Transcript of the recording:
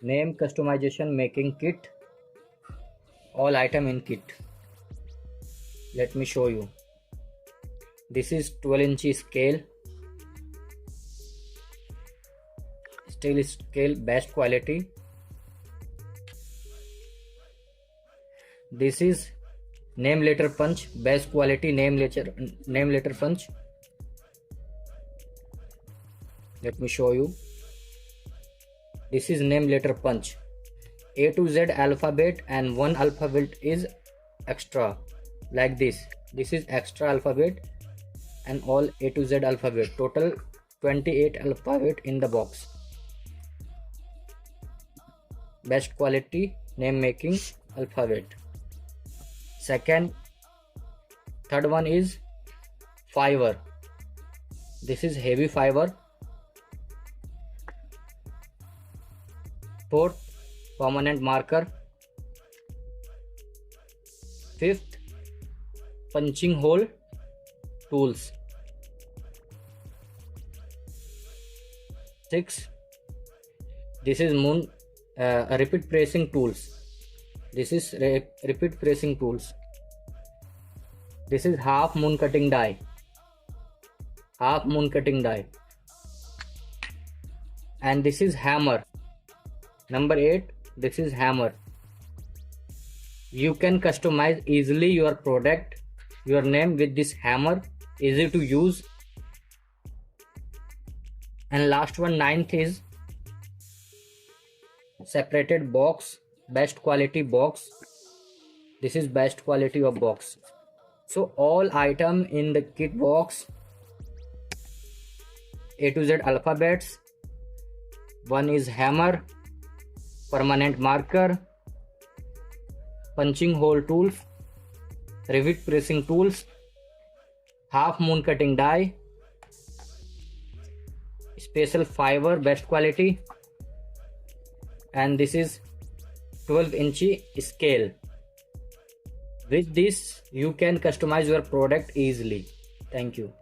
Name customization making kit. All item in kit. Let me show you. This is 12-inch scale. Stainless scale, best quality. This is name letter punch, best quality name letter punch. Let me show you. This is name letter punch. A to Z alphabet and one alphabet is extra, like this. This is extra alphabet and all A to Z alphabet. Total 28 alphabet in the box. Best quality name making alphabet. Third one is fiber. This is heavy fiber. Fourth, permanent marker. Fifth, punching hole tools. Sixth, this is repeat pressing tools. This is repeat pressing tools. This is half moon cutting die. And this is hammer. Number 8, this is hammer. You can customize easily your product, your name with this hammer. Easy to use. And last one, 9th, is separated box, best quality box. This is best quality of box. So all item in the kit box, A to Z alphabets. One is hammer, permanent marker, punching hole tools, repeat pressing tools, half moon cutting die, special fiber, best quality, and this is 12-inch scale. With this you can customize your product easily. Thank you.